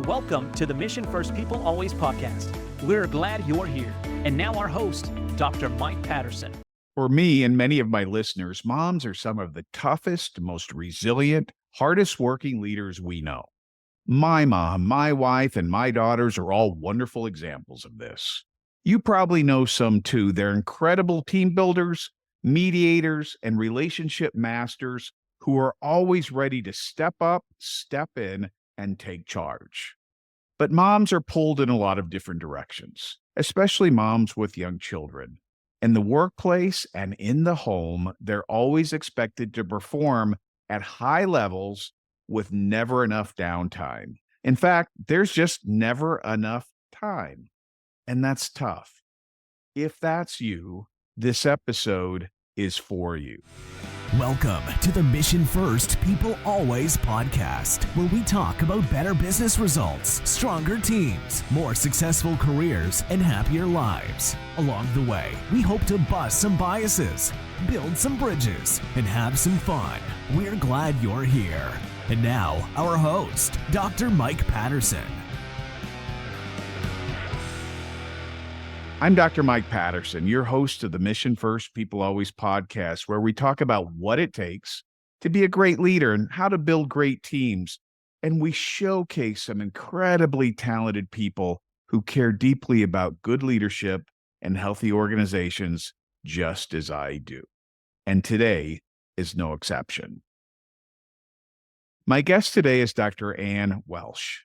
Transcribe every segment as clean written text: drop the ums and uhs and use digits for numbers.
Welcome to the Mission First People Always podcast. We're glad you're here. And now our host, Dr. Mike Patterson. For me and many of my listeners, moms are some of the toughest, most resilient, hardest working leaders we know. My mom, my wife, and my daughters are all wonderful examples of this. You probably know some too. They're incredible team builders, mediators, and relationship masters who are always ready to step up, step in, and take charge. But moms are pulled in a lot of different directions, especially moms with young children. In the workplace and in the home, they're always expected to perform at high levels with never enough downtime. In fact, there's just never enough time. And that's tough. If that's you, this episode is for you. Welcome to the Mission First People Always podcast, where we talk about better business results, stronger teams, more successful careers, and happier lives. Along the way, we hope to bust some biases, build some bridges, and have some fun. We're glad you're here. And now, our host, Dr. Mike Patterson. I'm Dr. Mike Patterson, your host of the Mission First People Always podcast, where we talk about what it takes to be a great leader and how to build great teams. And we showcase some incredibly talented people who care deeply about good leadership and healthy organizations, just as I do. And today is no exception. My guest today is Dr. Ann Welsh.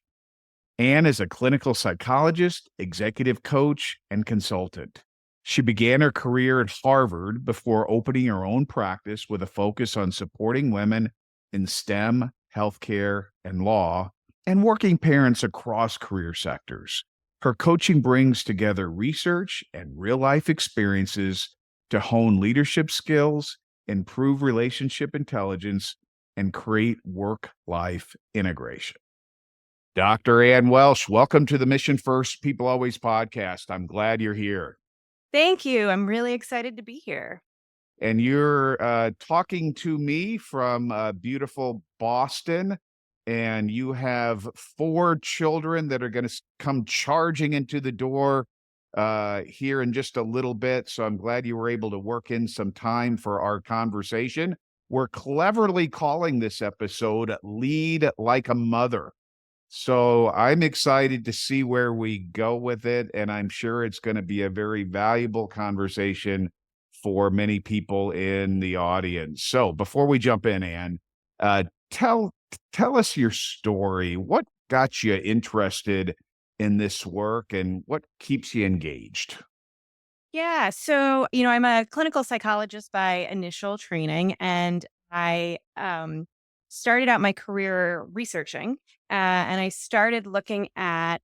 Ann is a clinical psychologist, executive coach, and consultant. She began her career at Harvard before opening her own practice with a focus on supporting women in STEM, healthcare, and law, and working parents across career sectors. Her coaching brings together research and real-life experiences to hone leadership skills, improve relationship intelligence, and create work-life integration. Dr. Ann Welsh, welcome to the Mission First People Always podcast. I'm glad you're here. Thank you. I'm really excited to be here. And you're talking to me from beautiful Boston, and you have 4 children that are going to come charging into the door here in just a little bit. So I'm glad you were able to work in some time for our conversation. We're cleverly calling this episode Lead Like a Mother. So I'm excited to see where we go with it, and I'm sure it's going to be a very valuable conversation for many people in the audience. So before we jump in, Ann, tell us your story. What got you interested in this work, and what keeps you engaged? Yeah. So, I'm a clinical psychologist by initial training, and I started out my career researching, and I started looking at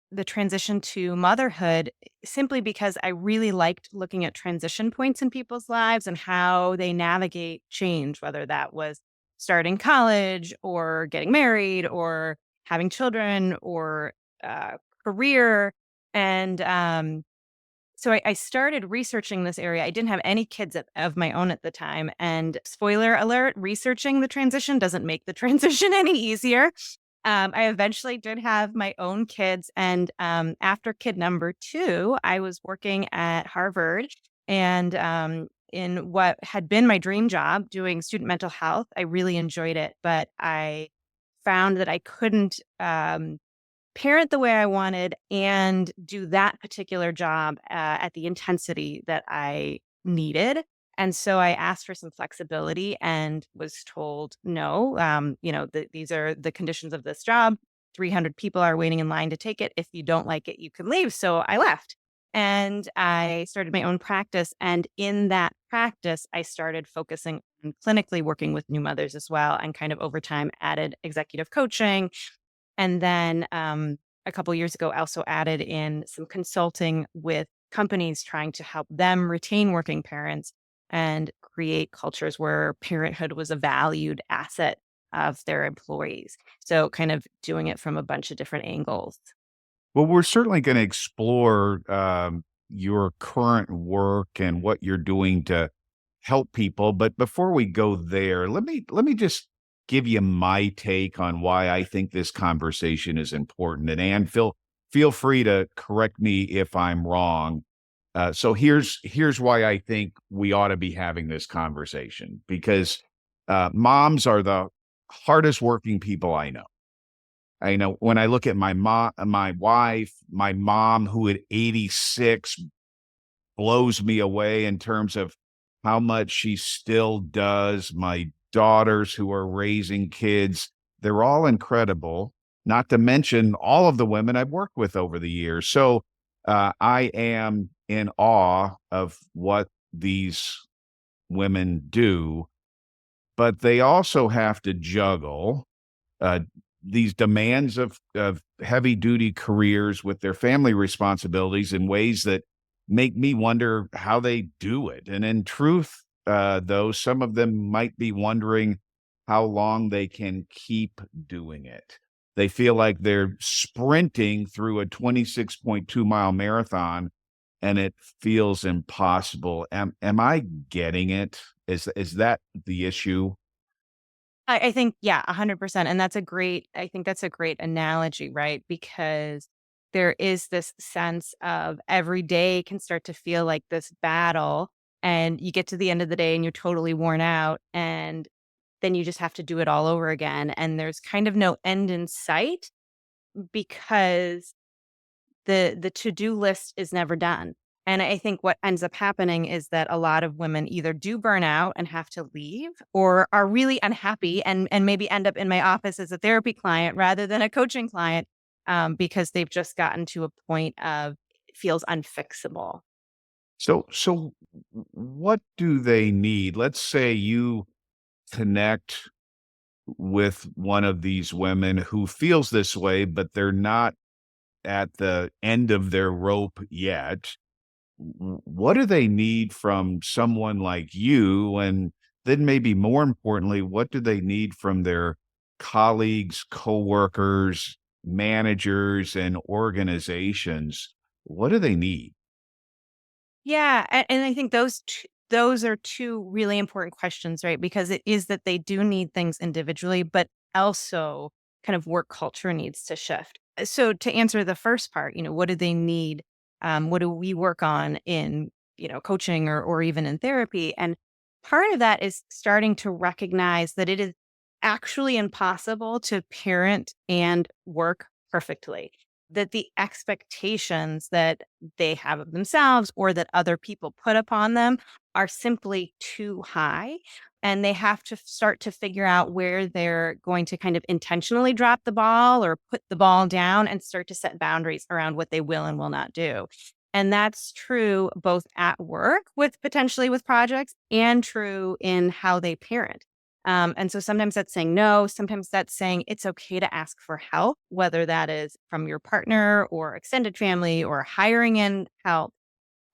the transition to motherhood simply because I really liked looking at transition points in people's lives and how they navigate change, whether that was starting college or getting married or having children or career. And so I started researching this area. I didn't have any kids of my own at the time. And spoiler alert, researching the transition doesn't make the transition any easier. I eventually did have my own kids. And after kid number 2, I was working at Harvard. And in what had been my dream job, doing student mental health, I really enjoyed it. But I found that I couldn't parent the way I wanted and do that particular job at the intensity that I needed. And so I asked for some flexibility and was told, no, these are the conditions of this job. 300 people are waiting in line to take it. If you don't like it, you can leave. So I left and I started my own practice. And in that practice, I started focusing on clinically working with new mothers as well, and kind of over time added executive coaching. And then a couple of years ago, I also added in some consulting with companies trying to help them retain working parents and create cultures where parenthood was a valued asset of their employees. So kind of doing it from a bunch of different angles. Well, we're certainly going to explore your current work and what you're doing to help people. But before we go there, let me just give you my take on why I think this conversation is important. And Ann, feel free to correct me if I'm wrong. So here's why I think we ought to be having this conversation, because moms are the hardest working people I know. I know when I look at my wife, my mom, who at 86 blows me away in terms of how much she still does. My daughters who are raising kids, they're all incredible, not to mention all of the women I've worked with over the years. So I am in awe of what these women do, but they also have to juggle uh, these demands of heavy duty careers with their family responsibilities in ways that make me wonder how they do it. And in truth, though, some of them might be wondering how long they can keep doing it. They feel like they're sprinting through a 26.2-mile marathon and it feels impossible. Am I getting it? Is that the issue? I think, yeah, 100%. And I think that's a great analogy, right? Because there is this sense of every day can start to feel like this battle. And you get to the end of the day and you're totally worn out. And then you just have to do it all over again. And there's kind of no end in sight because the to-do list is never done. And I think what ends up happening is that a lot of women either do burn out and have to leave or are really unhappy and maybe end up in my office as a therapy client rather than a coaching client because they've just gotten to a point of it feels unfixable. So what do they need? Let's say you connect with one of these women who feels this way, but they're not at the end of their rope yet. What do they need from someone like you? And then maybe more importantly, what do they need from their colleagues, coworkers, managers, and organizations? What do they need? Yeah, and I think those are two really important questions, right? Because it is that they do need things individually, but also kind of work culture needs to shift. So to answer the first part, what do they need? What do we work on in, coaching or even in therapy? And part of that is starting to recognize that it is actually impossible to parent and work perfectly. That the expectations that they have of themselves or that other people put upon them are simply too high. And they have to start to figure out where they're going to kind of intentionally drop the ball or put the ball down and start to set boundaries around what they will and will not do. And that's true both at work with potentially with projects and true in how they parent. And so sometimes that's saying no, sometimes that's saying it's okay to ask for help, whether that is from your partner or extended family or hiring in help.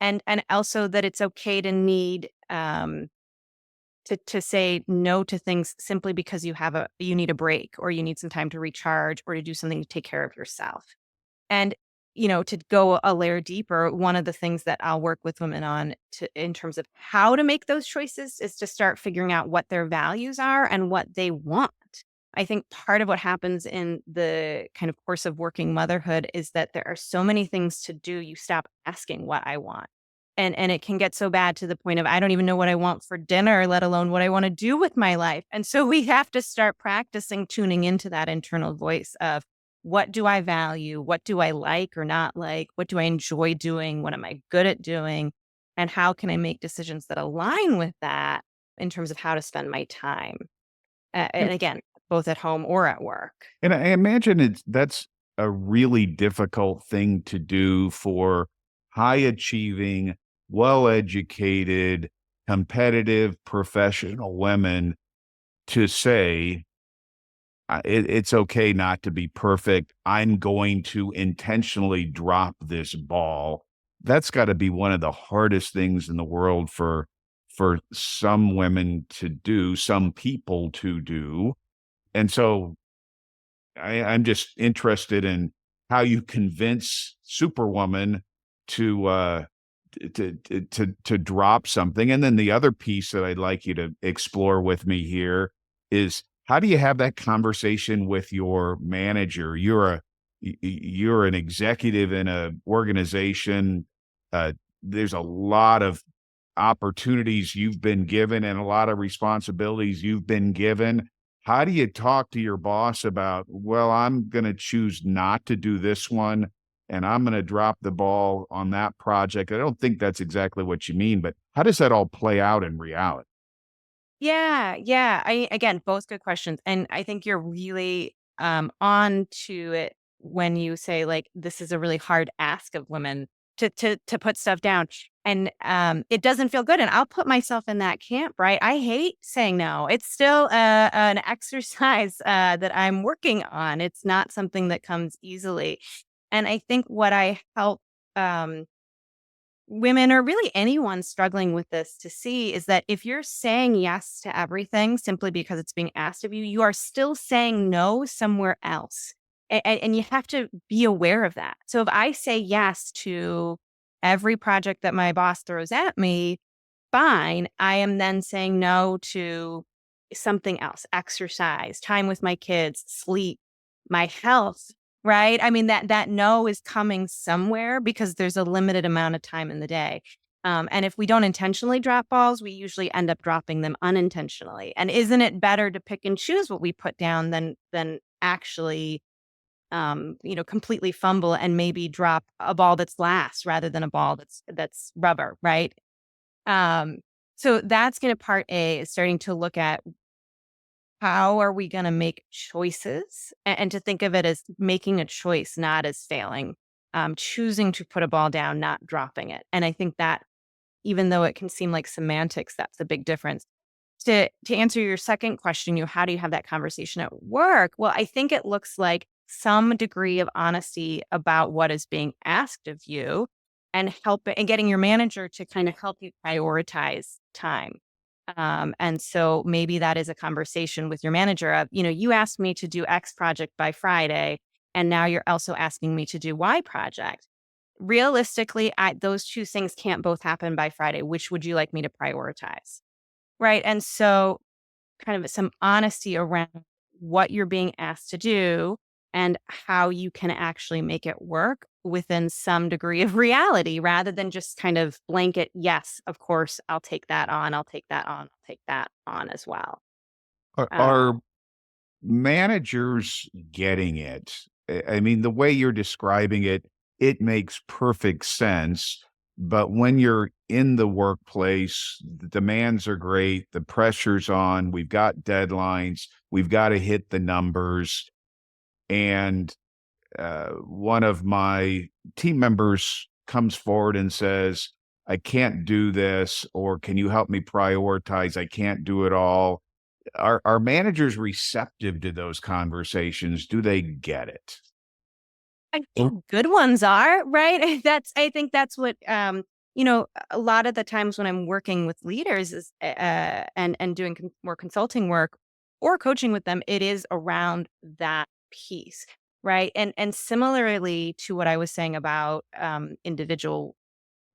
And also that it's okay to need to say no to things simply because you need a break or you need some time to recharge or to do something to take care of yourself. And, to go a layer deeper, one of the things that I'll work with women on in terms of how to make those choices is to start figuring out what their values are and what they want. I think part of what happens in the kind of course of working motherhood is that there are so many things to do, you stop asking what I want. And it can get so bad to the point of I don't even know what I want for dinner, let alone what I want to do with my life. And so we have to start practicing tuning into that internal voice of what do I value? What do I like or not like? What do I enjoy doing? What am I good at doing? And how can I make decisions that align with that in terms of how to spend my time? And again, both at home or at work. And I imagine that's a really difficult thing to do for high achieving, well educated, competitive, professional women to say, it's okay not to be perfect. I'm going to intentionally drop this ball. That's got to be one of the hardest things in the world for some women to do, some people to do. And so I'm just interested in how you convince Superwoman to drop something. And then the other piece that I'd like you to explore with me here is How do you have that conversation with your manager? You're an executive in a organization. There's a lot of opportunities you've been given and a lot of responsibilities you've been given. How do you talk to your boss about, well, I'm going to choose not to do this one and I'm going to drop the ball on that project? I don't think that's exactly what you mean, but how does that all play out in reality? Yeah, yeah. Again, both good questions. And I think you're really on to it when you say like this is a really hard ask of women to put stuff down. And it doesn't feel good. And I'll put myself in that camp, right? I hate saying no. It's still an exercise that I'm working on. It's not something that comes easily. And I think what I help um, women or really anyone struggling with this to see is that if you're saying yes to everything simply because it's being asked of you, you are still saying no somewhere else. And you have to be aware of that. So if I say yes to every project that my boss throws at me, fine. I am then saying no to something else, exercise, time with my kids, sleep, my health, right? I mean, that no is coming somewhere because there's a limited amount of time in the day. And if we don't intentionally drop balls, we usually end up dropping them unintentionally. And isn't it better to pick and choose what we put down than actually completely fumble and maybe drop a ball that's glass rather than a ball that's rubber, right? Um, so that's going to part A is starting to look at how are we going to make choices and to think of it as making a choice, not as failing, choosing to put a ball down, not dropping it. And I think that even though it can seem like semantics, that's a big difference. To answer your second question, how do you have that conversation at work? Well, I think it looks like some degree of honesty about what is being asked of you and getting your manager to kind of help you prioritize time. And so maybe that is a conversation with your manager of, you asked me to do X project by Friday, and now you're also asking me to do Y project. Realistically, those two things can't both happen by Friday. Which would you like me to prioritize? Right. And so kind of some honesty around what you're being asked to do and how you can actually make it work within some degree of reality rather than just kind of blanket, yes, of course, I'll take that on, I'll take that on, I'll take that on as well. Are managers getting it? I mean, the way you're describing it, it makes perfect sense. But when you're in the workplace, the demands are great, the pressure's on, we've got deadlines, we've got to hit the numbers. And one of my team members comes forward and says, I can't do this, or can you help me prioritize? I can't do it all. Are managers receptive to those conversations? Do they get it? I think good ones are, right? I think that's what, a lot of the times when I'm working with leaders is, and doing more consulting work or coaching with them, it is around that piece, right? And similarly to what I was saying about individual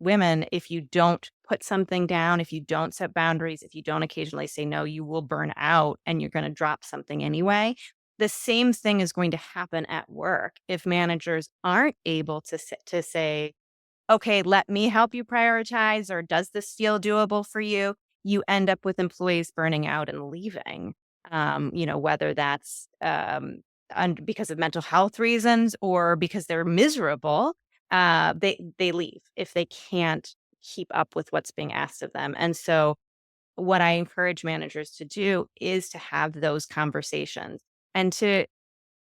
women, if you don't put something down, if you don't set boundaries, if you don't occasionally say no, you will burn out and you're going to drop something anyway. The same thing is going to happen at work if managers aren't able to say, okay, let me help you prioritize, or does this feel doable for you? You end up with employees burning out and leaving, whether that's because of mental health reasons or because they're miserable. They leave if they can't keep up with what's being asked of them. And so what I encourage managers to do is to have those conversations and to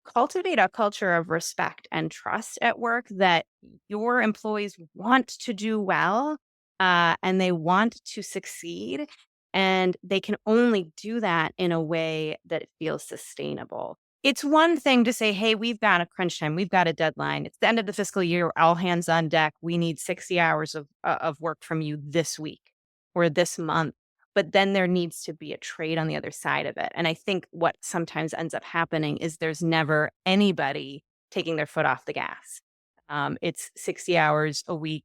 cultivate a culture of respect and trust at work that your employees want to do well, and they want to succeed. And they can only do that in a way that it feels sustainable. It's one thing to say, hey, we've got a crunch time, we've got a deadline. It's the end of the fiscal year, all hands on deck. We need 60 hours of work from you this week or this month. But then there needs to be a trade on the other side of it. And I think what sometimes ends up happening is there's never anybody taking their foot off the gas. It's 60 hours a week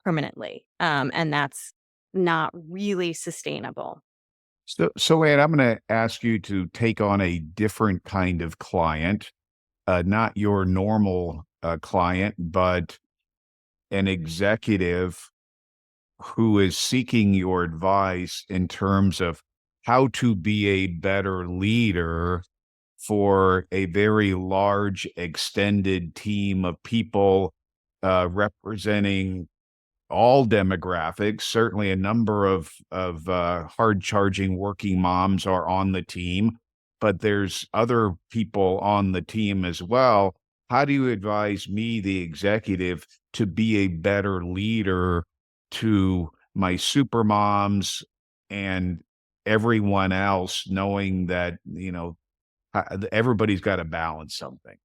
permanently. And that's not really sustainable. So Ann, I'm going to ask you to take on a different kind of client, not your normal client, but an executive who is seeking your advice in terms of how to be a better leader for a very large, extended team of people representing all demographics. Certainly, a number of hard charging working moms are on the team, but there's other people on the team as well. How do you advise me, the executive, to be a better leader to my super moms and everyone else, knowing that everybody's got to balance something?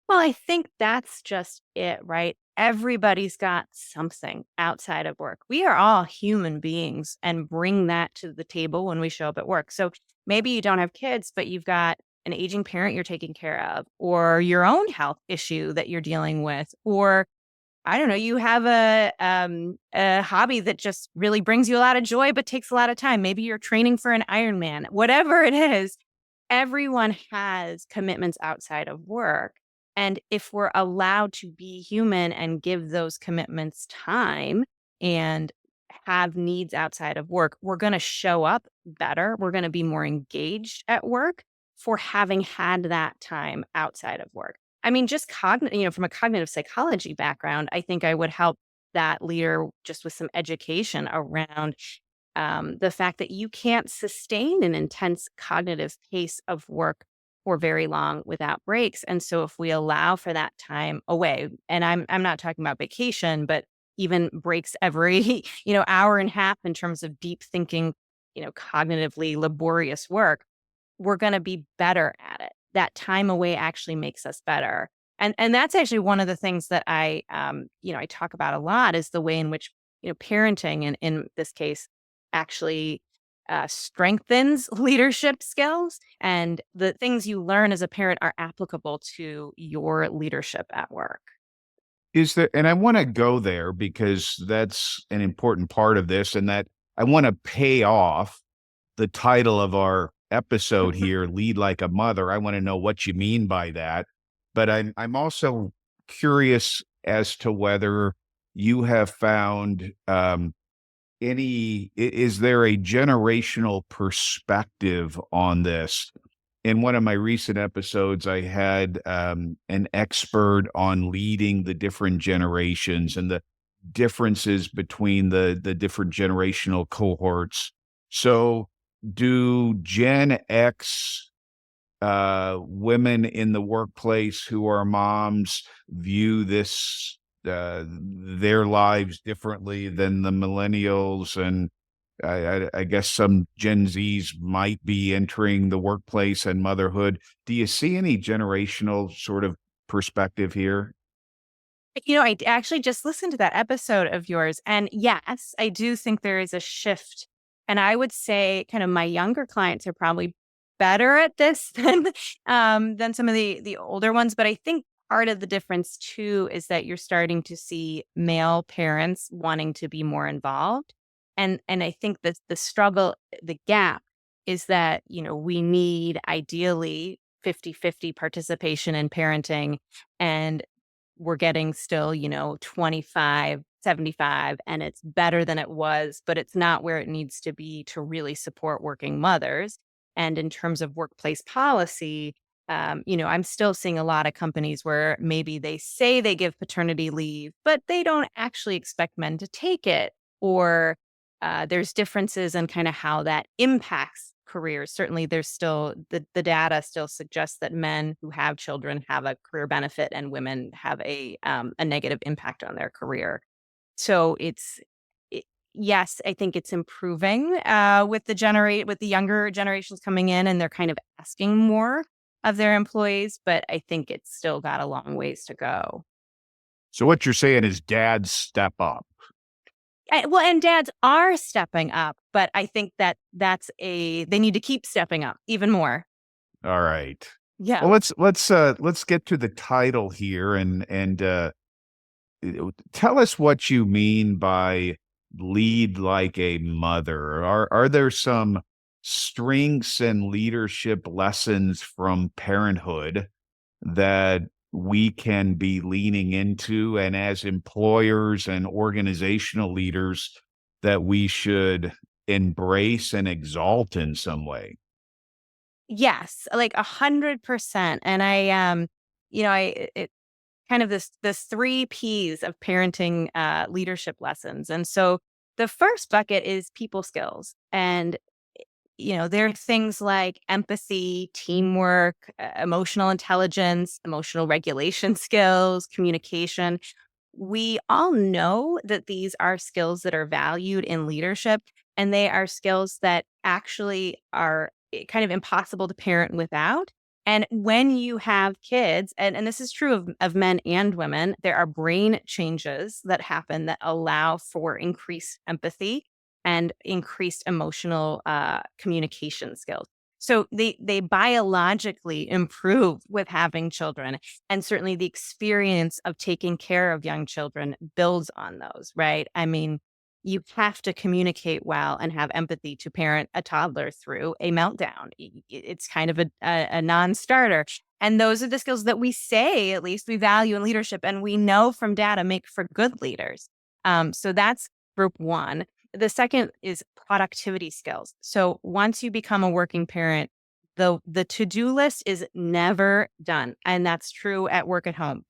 Well, I think that's just it, right? Everybody's got something outside of work. We are all human beings and bring that to the table when we show up at work. So maybe you don't have kids, but you've got an aging parent you're taking care of, or your own health issue that you're dealing with, or I don't know, you have a hobby that just really brings you a lot of joy, but takes a lot of time. Maybe you're training for an Ironman. Whatever it is, everyone has commitments outside of work. And if we're allowed to be human and give those commitments time and have needs outside of work, we're going to show up better. We're going to be more engaged at work for having had that time outside of work. I mean, just from a cognitive psychology background, I think I would help that leader just with some education around the fact that you can't sustain an intense cognitive pace of work for very long without breaks. And so if we allow for that time away, and I'm not talking about vacation, but even breaks every, hour and a half in terms of deep thinking, cognitively laborious work, we're going to be better at it. That time away actually makes us better. And that's actually one of the things that I talk about a lot is the way in which, parenting in this case actually strengthens leadership skills, and the things you learn as a parent are applicable to your leadership at work. And I want to go there because that's an important part of this, and that I want to pay off the title of our episode here, Lead Like a Mother. I want to know what you mean by that. But I'm also curious as to whether you have found is there a generational perspective on this? In one of my recent episodes, I had an expert on leading the different generations and the differences between the different generational cohorts. So do Gen X women in the workplace who are moms view their lives differently than the millennials? And I guess some Gen Zs might be entering the workplace and motherhood. Do you see any generational sort of perspective here? I actually just listened to that episode of yours. And yes, I do think there is a shift. And I would say kind of my younger clients are probably better at this than some of the older ones. But I think part of the difference too is that you're starting to see male parents wanting to be more involved. And I think that the struggle, the gap is that, we need ideally 50-50 participation in parenting, and we're getting still, 25-75, and it's better than it was, but it's not where it needs to be to really support working mothers. And in terms of workplace policy, I'm still seeing a lot of companies where maybe they say they give paternity leave, but they don't actually expect men to take it. Or there's differences in kind of how that impacts careers. Certainly, there's still the data still suggests that men who have children have a career benefit and women have a negative impact on their career. So yes, I think it's improving with the younger generations coming in, and they're kind of asking more of their employees, but I think it's still got a long ways to go. So what you're saying is dads step up. And dads are stepping up, but I think they need to keep stepping up even more. All right. Yeah. Well, let's get to the title here and tell us what you mean by lead like a mother? Are there some strengths and leadership lessons from parenthood that we can be leaning into, and as employers and organizational leaders that we should embrace and exalt in some way? Yes, like 100%. And it kind of this three P's of parenting leadership lessons. And so the first bucket is people skills. And there are things like empathy, teamwork, emotional intelligence, emotional regulation skills, communication. We all know that these are skills that are valued in leadership, and they are skills that actually are kind of impossible to parent without. And when you have kids, and this is true of men and women, there are brain changes that happen that allow for increased empathy and increased emotional communication skills. So they biologically improve with having children. And certainly the experience of taking care of young children builds on those, right? I mean, you have to communicate well and have empathy to parent a toddler through a meltdown. It's kind of a non-starter. And those are the skills that we say, at least we value in leadership, and we know from data make for good leaders. So that's group one. The second is productivity skills. So once you become a working parent, the to-do list is never done. And that's true at work at home.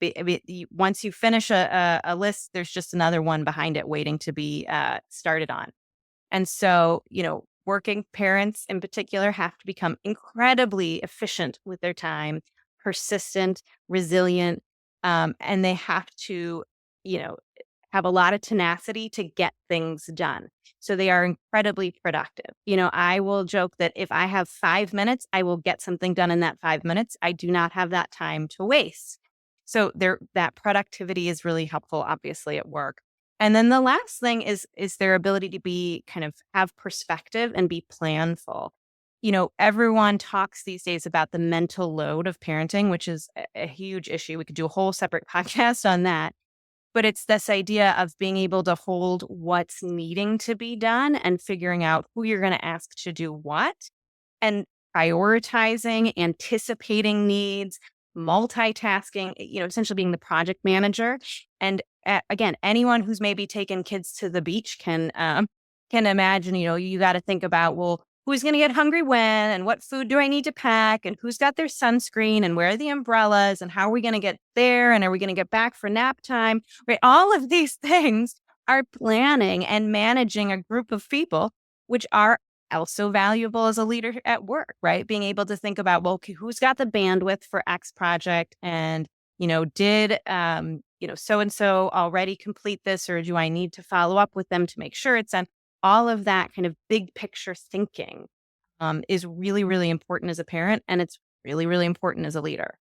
Once you finish a list, there's just another one behind it waiting to be started on. And so, working parents in particular have to become incredibly efficient with their time, persistent, resilient, and they have to, have a lot of tenacity to get things done. So they are incredibly productive. I will joke that if I have 5 minutes, I will get something done in that 5 minutes. I do not have that time to waste. So that productivity is really helpful, obviously, at work. And then the last thing is their ability to be kind of have perspective and be planful. Everyone talks these days about the mental load of parenting, which is a huge issue. We could do a whole separate podcast on that. But it's this idea of being able to hold what's needing to be done and figuring out who you're going to ask to do what, and prioritizing, anticipating needs, multitasking, essentially being the project manager. And again, anyone who's maybe taken kids to the beach can imagine, you got to think about, well, who's going to get hungry when, and what food do I need to pack, and who's got their sunscreen, and where are the umbrellas, and how are we going to get there, and are we going to get back for nap time, right? All of these things are planning and managing a group of people, which are also valuable as a leader at work, right? Being able to think about, well, okay, who's got the bandwidth for X project, and, did, so-and-so already complete this, or do I need to follow up with them to make sure it's done? All of that kind of big picture thinking is really, really important as a parent, and it's really, really important as a leader.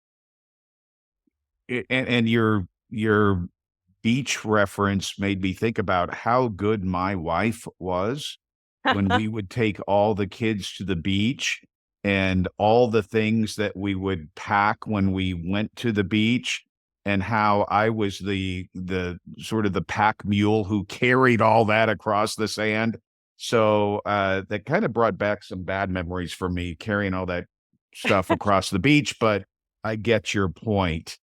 And your beach reference made me think about how good my wife was when we would take all the kids to the beach, and all the things that we would pack when we went to the beach, and how I was the sort of the pack mule who carried all that across the sand. So that kind of brought back some bad memories for me, carrying all that stuff across the beach, but I get your point.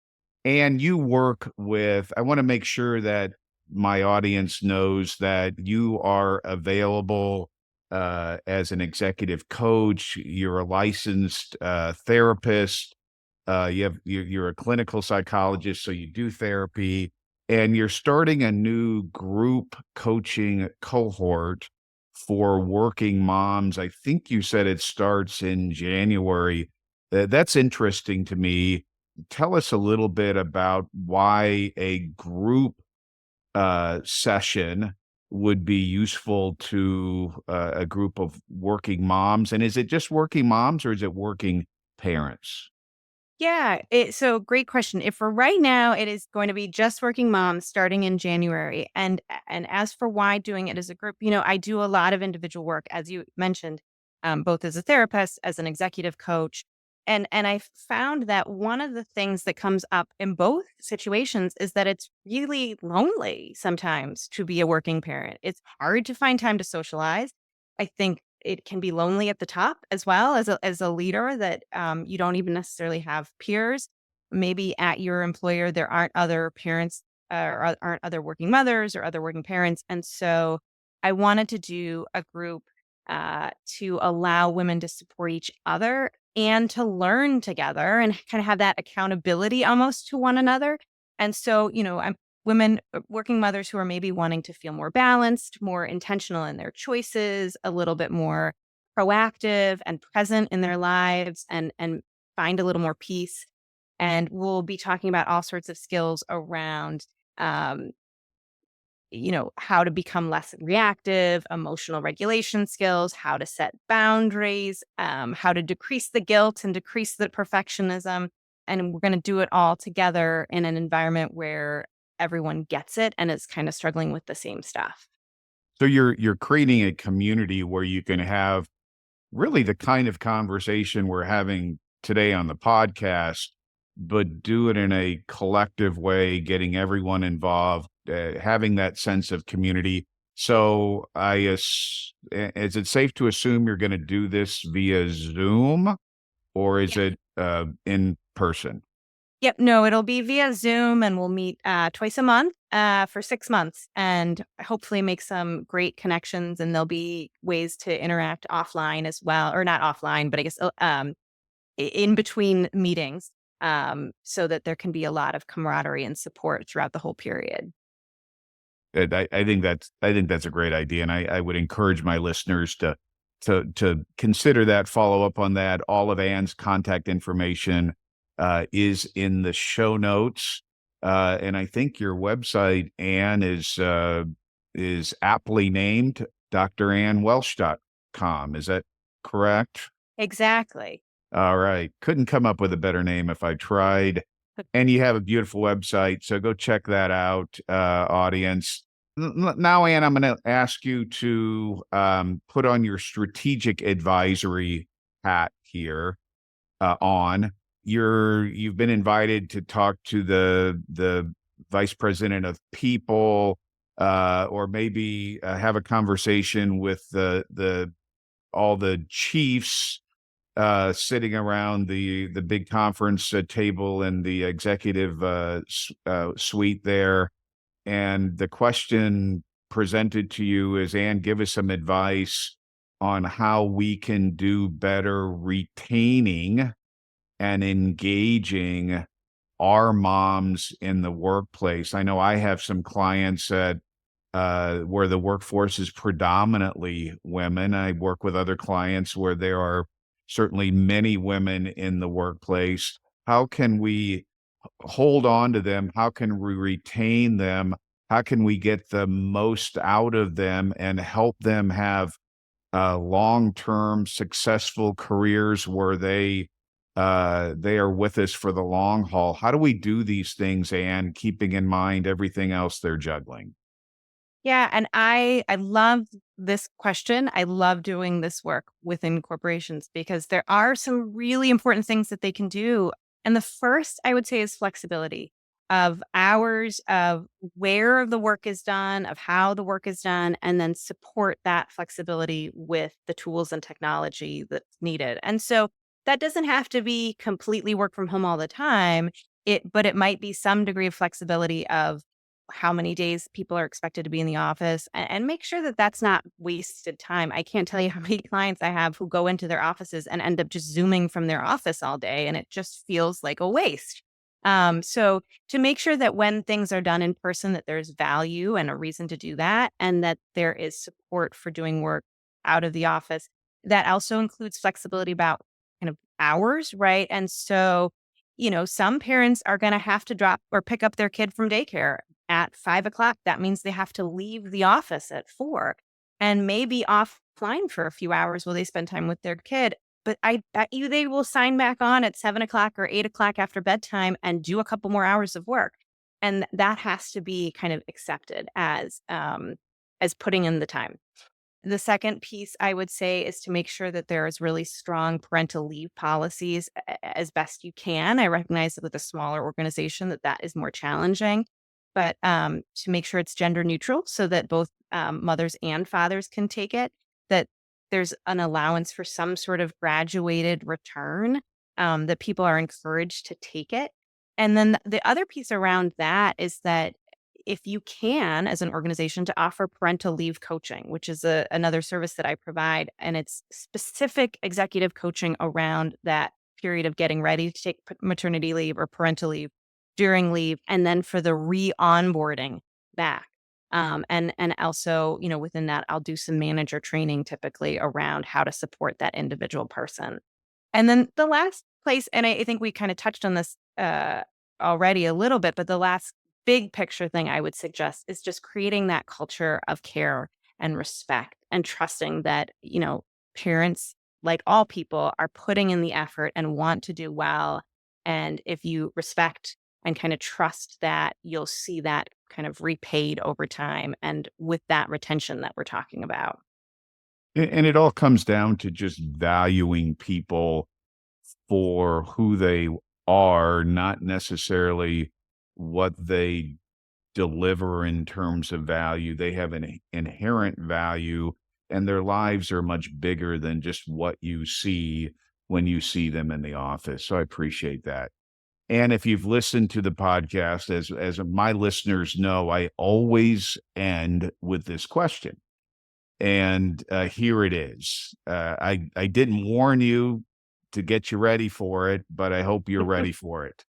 And you work with, I want to make sure that my audience knows that you are available as an executive coach. You're a licensed therapist. You're a clinical psychologist, so you do therapy, and you're starting a new group coaching cohort for working moms. I think you said it starts in January. That's interesting to me. Tell us a little bit about why a group session would be useful to a group of working moms. And is it just working moms, or is it working parents? Yeah. So great question. If for right now, it is going to be just working moms starting in January. And as for why doing it as a group, I do a lot of individual work, as you mentioned, both as a therapist, as an executive coach. And I found that one of the things that comes up in both situations is that it's really lonely sometimes to be a working parent. It's hard to find time to socialize. I think it can be lonely at the top as well as a leader that you don't even necessarily have peers. Maybe at your employer there aren't other parents aren't other working mothers or other working parents, and so I wanted to do a group to allow women to support each other and to learn together and kind of have that accountability almost to one another. And so, I'm women, working mothers who are maybe wanting to feel more balanced, more intentional in their choices, a little bit more proactive and present in their lives and find a little more peace. And we'll be talking about all sorts of skills around um, how to become less reactive, emotional regulation skills, how to set boundaries, how to decrease the guilt and decrease the perfectionism. And we're going to do it all together in an environment where everyone gets it and is kind of struggling with the same stuff. So you're creating a community where you can have really the kind of conversation we're having today on the podcast, but do it in a collective way, getting everyone involved, having that sense of community. So is it safe to assume you're going to do this via Zoom, or is it in person? Yep. No, it'll be via Zoom and we'll meet twice a month for 6 months and hopefully make some great connections. And there'll be ways to interact offline as well, or not offline, but I guess in between meetings so that there can be a lot of camaraderie and support throughout the whole period. I think that's a great idea, and I would encourage my listeners to consider that, follow up on that. All of Anne's contact information is in the show notes, and I think your website, Anne, is aptly named drannewelsh.com. Is that correct? Exactly. All right. Couldn't come up with a better name if I tried. And you have a beautiful website, so go check that out, audience. Now, Anne, I'm going to ask you to put on your strategic advisory hat here. You've been invited to talk to the vice president of people, or maybe have a conversation with all the chiefs sitting around the big conference table in the executive suite there. And the question presented to you is, Anne, give us some advice on how we can do better retaining and engaging our moms in the workplace. I know I have some clients that where the workforce is predominantly women. I work with other clients where there are certainly many women in the workplace. How can we hold on to them? How can we retain them? How can we get the most out of them and help them have long-term successful careers where they are with us for the long haul? How do we do these things, Anne, keeping in mind everything else they're juggling? Yeah, and I love this question. I love doing this work within corporations because there are some really important things that they can do. And the first I would say is flexibility of hours, of where the work is done, of how the work is done, and then support that flexibility with the tools and technology that's needed. And so that doesn't have to be completely work from home all the time. But it might be some degree of flexibility of how many days people are expected to be in the office and make sure that that's not wasted time. I can't tell you how many clients I have who go into their offices and end up just Zooming from their office all day, and it just feels like a waste. So to make sure that when things are done in person, that there's value and a reason to do that, and that there is support for doing work out of the office. That also includes flexibility about kind of hours, right? And so, some parents are going to have to drop or pick up their kid from daycare at 5 o'clock. That means they have to leave the office at 4 and maybe offline for a few hours while they spend time with their kid. But I bet you they will sign back on at 7 o'clock or 8 o'clock after bedtime and do a couple more hours of work. And that has to be kind of accepted as putting in the time. the second piece I would say is to make sure that there is really strong parental leave policies as best you can. I recognize that with a smaller organization that is more challenging, but to make sure it's gender neutral so that both mothers and fathers can take it, that there's an allowance for some sort of graduated return, that people are encouraged to take it. And then the other piece around that is that if you can, as an organization, to offer parental leave coaching, which is another service that I provide, and it's specific executive coaching around that period of getting ready to take maternity leave or parental leave, during leave, and then for the re-onboarding back. And also, within that, I'll do some manager training typically around how to support that individual person. And then the last place, and I think we kind of touched on this already a little bit, but the last big picture thing I would suggest is just creating that culture of care and respect and trusting that, parents, like all people, are putting in the effort and want to do well. And if you respect and kind of trust that, you'll see that kind of repaid over time and with that retention that we're talking about. And it all comes down to just valuing people for who they are, not necessarily what they deliver in terms of value. They have an inherent value, and their lives are much bigger than just what you see when you see them in the office. So I appreciate that. And if you've listened to the podcast, as my listeners know, I always end with this question. And here it is. I didn't warn you to get you ready for it, but I hope you're ready for it.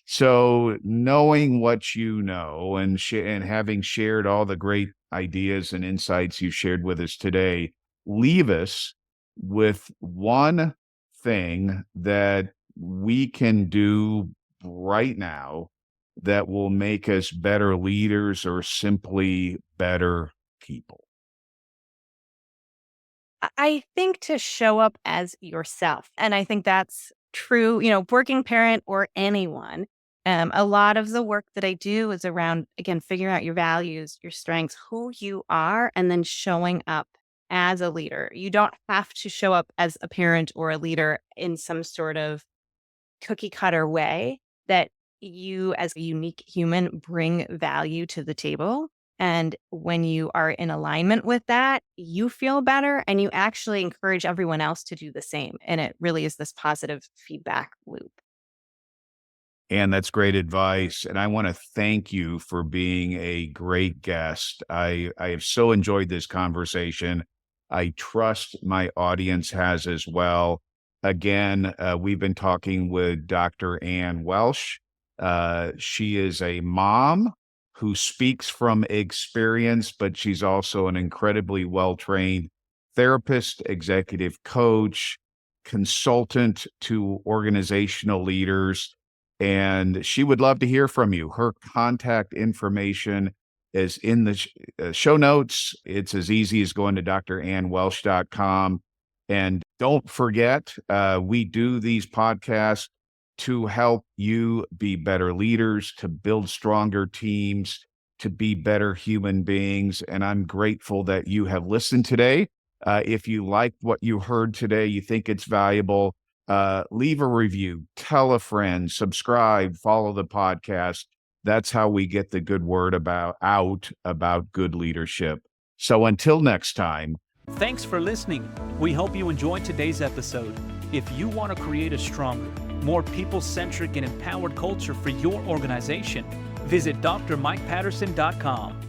So knowing what you know and having shared all the great ideas and insights you shared with us today, leave us with one thing that we can do right now that will make us better leaders or simply better people. I think to show up as yourself. And I think that's true, working parent or anyone. A lot of the work that I do is around, again, figuring out your values, your strengths, who you are, and then showing up as a leader. You don't have to show up as a parent or a leader in some sort of cookie cutter way, that you as a unique human bring value to the table. And when you are in alignment with that, you feel better and you actually encourage everyone else to do the same. And it really is this positive feedback loop. And that's great advice. And I want to thank you for being a great guest. I have so enjoyed this conversation. I trust my audience has as well. Again, we've been talking with Dr. Ann Welsh. She is a mom who speaks from experience, but she's also an incredibly well-trained therapist, executive coach, consultant to organizational leaders. And she would love to hear from you. Her contact information is in the show notes. It's as easy as going to drannwelsh.com. And don't forget, we do these podcasts to help you be better leaders, to build stronger teams, to be better human beings. And I'm grateful that you have listened today. If you like what you heard today, you think it's valuable, leave a review, tell a friend, subscribe, follow the podcast. That's how we get the good word out about good leadership. So until next time. Thanks for listening. We hope you enjoyed today's episode. If you want to create a stronger, more people-centric and empowered culture for your organization, visit drmikepatterson.com.